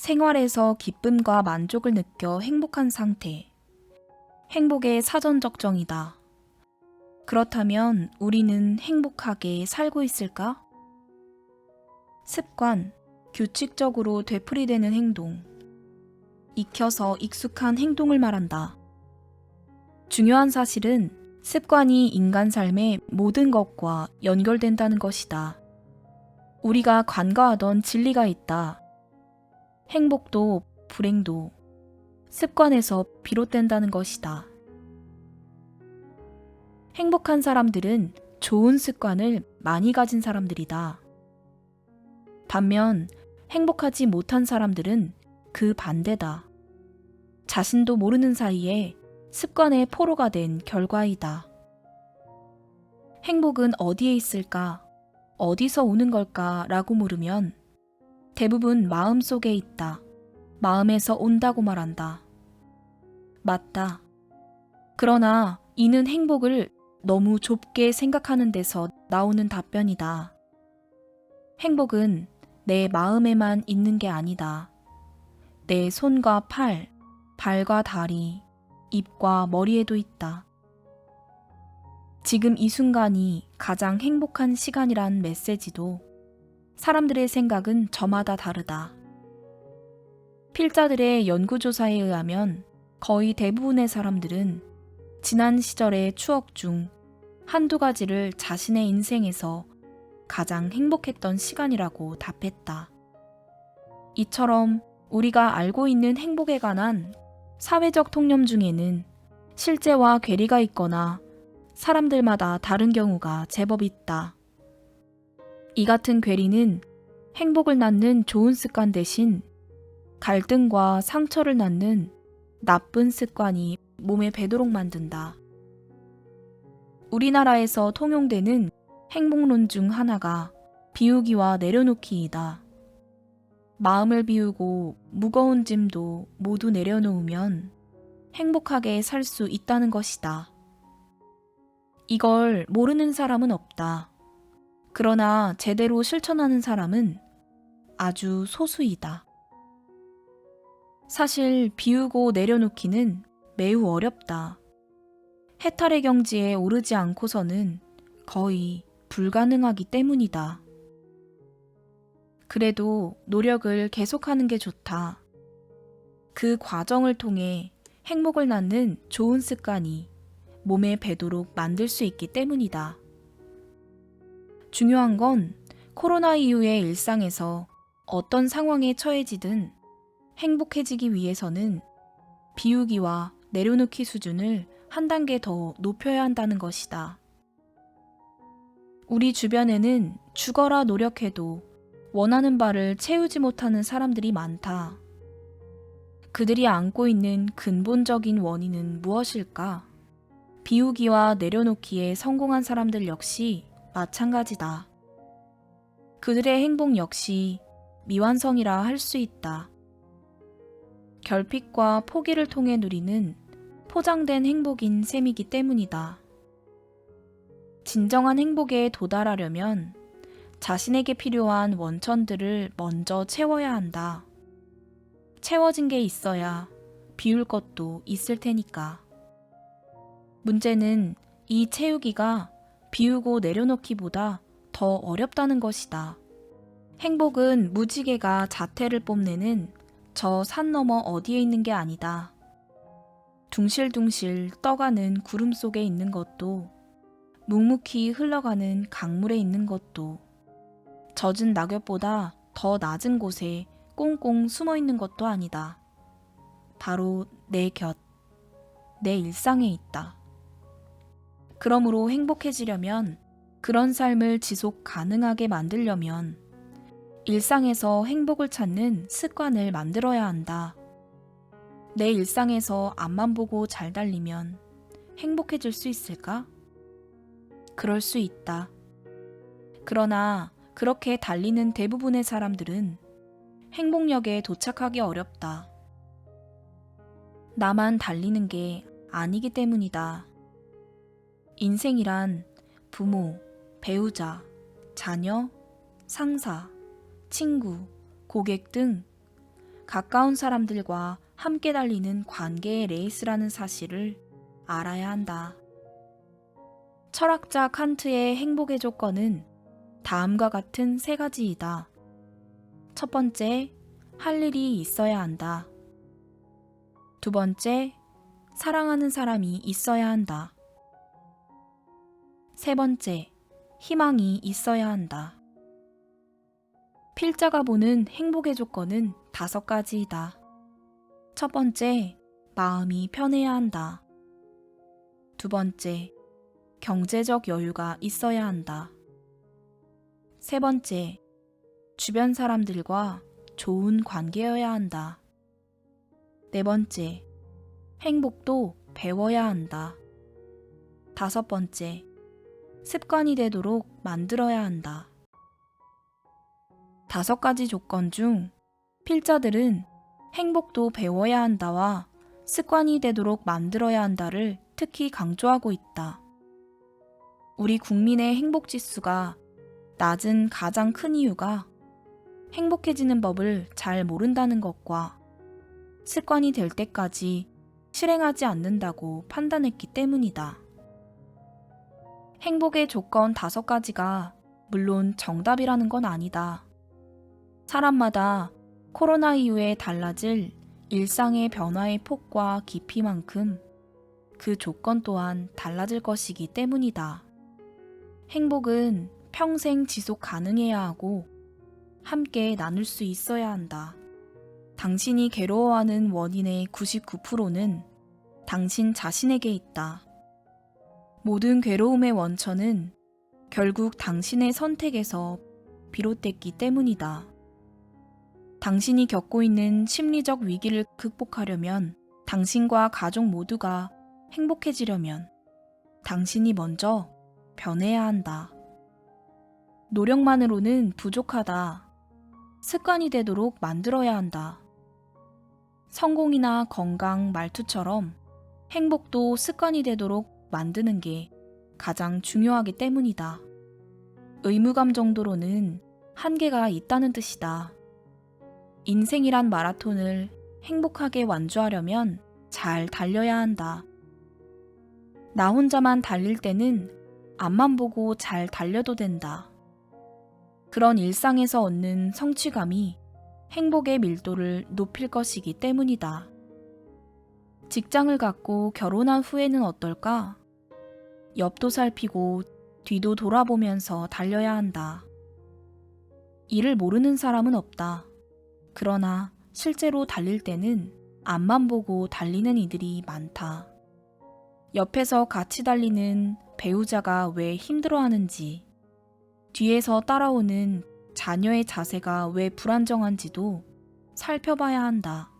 생활에서 기쁨과 만족을 느껴 행복한 상태. 행복의 사전 적정이다. 그렇다면 우리는 행복하게 살고 있을까? 습관, 규칙적으로 되풀이되는 행동. 익혀서 익숙한 행동을 말한다. 중요한 사실은 습관이 인간 삶의 모든 것과 연결된다는 것이다. 우리가 간과하던 진리가 있다. 행복도 불행도 습관에서 비롯된다는 것이다. 행복한 사람들은 좋은 습관을 많이 가진 사람들이다. 반면 행복하지 못한 사람들은 그 반대다. 자신도 모르는 사이에 습관의 포로가 된 결과이다. 행복은 어디에 있을까? 어디서 오는 걸까? 라고 물으면 대부분 마음 속에 있다. 마음에서 온다고 말한다. 맞다. 그러나 이는 행복을 너무 좁게 생각하는 데서 나오는 답변이다. 행복은 내 마음에만 있는 게 아니다. 내 손과 팔, 발과 다리, 입과 머리에도 있다. 지금 이 순간이 가장 행복한 시간이란 메시지도 사람들의 생각은 저마다 다르다. 필자들의 연구조사에 의하면 거의 대부분의 사람들은 지난 시절의 추억 중 한두 가지를 자신의 인생에서 가장 행복했던 시간이라고 답했다. 이처럼 우리가 알고 있는 행복에 관한 사회적 통념 중에는 실제와 괴리가 있거나 사람들마다 다른 경우가 제법 있다. 이 같은 괴리는 행복을 낳는 좋은 습관 대신 갈등과 상처를 낳는 나쁜 습관이 몸에 배도록 만든다. 우리나라에서 통용되는 행복론 중 하나가 비우기와 내려놓기이다. 마음을 비우고 무거운 짐도 모두 내려놓으면 행복하게 살 수 있다는 것이다. 이걸 모르는 사람은 없다. 그러나 제대로 실천하는 사람은 아주 소수이다. 사실 비우고 내려놓기는 매우 어렵다. 해탈의 경지에 오르지 않고서는 거의 불가능하기 때문이다. 그래도 노력을 계속하는 게 좋다. 그 과정을 통해 행복을 낳는 좋은 습관이 몸에 배도록 만들 수 있기 때문이다. 중요한 건 코로나 이후의 일상에서 어떤 상황에 처해지든 행복해지기 위해서는 비우기와 내려놓기 수준을 한 단계 더 높여야 한다는 것이다. 우리 주변에는 죽어라 노력해도 원하는 바를 채우지 못하는 사람들이 많다. 그들이 안고 있는 근본적인 원인은 무엇일까? 비우기와 내려놓기에 성공한 사람들 역시 마찬가지다. 그들의 행복 역시 미완성이라 할 수 있다. 결핍과 포기를 통해 누리는 포장된 행복인 셈이기 때문이다. 진정한 행복에 도달하려면 자신에게 필요한 원천들을 먼저 채워야 한다. 채워진 게 있어야 비울 것도 있을 테니까. 문제는 이 채우기가 비우고 내려놓기보다 더 어렵다는 것이다. 행복은 무지개가 자태를 뽐내는 저 산 너머 어디에 있는 게 아니다. 둥실둥실 떠가는 구름 속에 있는 것도, 묵묵히 흘러가는 강물에 있는 것도, 젖은 낙엽보다 더 낮은 곳에 꽁꽁 숨어 있는 것도 아니다. 바로 내 곁, 내 일상에 있다. 그러므로 행복해지려면, 그런 삶을 지속 가능하게 만들려면 일상에서 행복을 찾는 습관을 만들어야 한다. 내 일상에서 앞만 보고 잘 달리면 행복해질 수 있을까? 그럴 수 있다. 그러나 그렇게 달리는 대부분의 사람들은 행복역에 도착하기 어렵다. 나만 달리는 게 아니기 때문이다. 인생이란 부모, 배우자, 자녀, 상사, 친구, 고객 등 가까운 사람들과 함께 달리는 관계의 레이스라는 사실을 알아야 한다. 철학자 칸트의 행복의 조건은 다음과 같은 세 가지이다. 첫 번째, 할 일이 있어야 한다. 두 번째, 사랑하는 사람이 있어야 한다. 세 번째, 희망이 있어야 한다. 필자가 보는 행복의 조건은 5가지이다. 첫 번째, 마음이 편해야 한다. 두 번째, 경제적 여유가 있어야 한다. 세 번째, 주변 사람들과 좋은 관계여야 한다. 네 번째, 행복도 배워야 한다. 다섯 번째, 습관이 되도록 만들어야 한다. 5가지 조건 중 필자들은 행복도 배워야 한다와 습관이 되도록 만들어야 한다를 특히 강조하고 있다. 우리 국민의 행복 지수가 낮은 가장 큰 이유가 행복해지는 법을 잘 모른다는 것과 습관이 될 때까지 실행하지 않는다고 판단했기 때문이다. 행복의 조건 5가지가 물론 정답이라는 건 아니다. 사람마다 코로나 이후에 달라질 일상의 변화의 폭과 깊이만큼 그 조건 또한 달라질 것이기 때문이다. 행복은 평생 지속 가능해야 하고 함께 나눌 수 있어야 한다. 당신이 괴로워하는 원인의 99%는 당신 자신에게 있다. 모든 괴로움의 원천은 결국 당신의 선택에서 비롯됐기 때문이다. 당신이 겪고 있는 심리적 위기를 극복하려면, 당신과 가족 모두가 행복해지려면 당신이 먼저 변해야 한다. 노력만으로는 부족하다. 습관이 되도록 만들어야 한다. 성공이나 건강, 말투처럼 행복도 습관이 되도록 만드는 게 가장 중요하기 때문이다. 의무감 정도로는 한계가 있다는 뜻이다. 인생이란 마라톤을 행복하게 완주하려면 잘 달려야 한다. 나 혼자만 달릴 때는 앞만 보고 잘 달려도 된다. 그런 일상에서 얻는 성취감이 행복의 밀도를 높일 것이기 때문이다. 직장을 갖고 결혼한 후에는 어떨까? 옆도 살피고 뒤도 돌아보면서 달려야 한다. 이를 모르는 사람은 없다. 그러나 실제로 달릴 때는 앞만 보고 달리는 이들이 많다. 옆에서 같이 달리는 배우자가 왜 힘들어하는지, 뒤에서 따라오는 자녀의 자세가 왜 불안정한지도 살펴봐야 한다.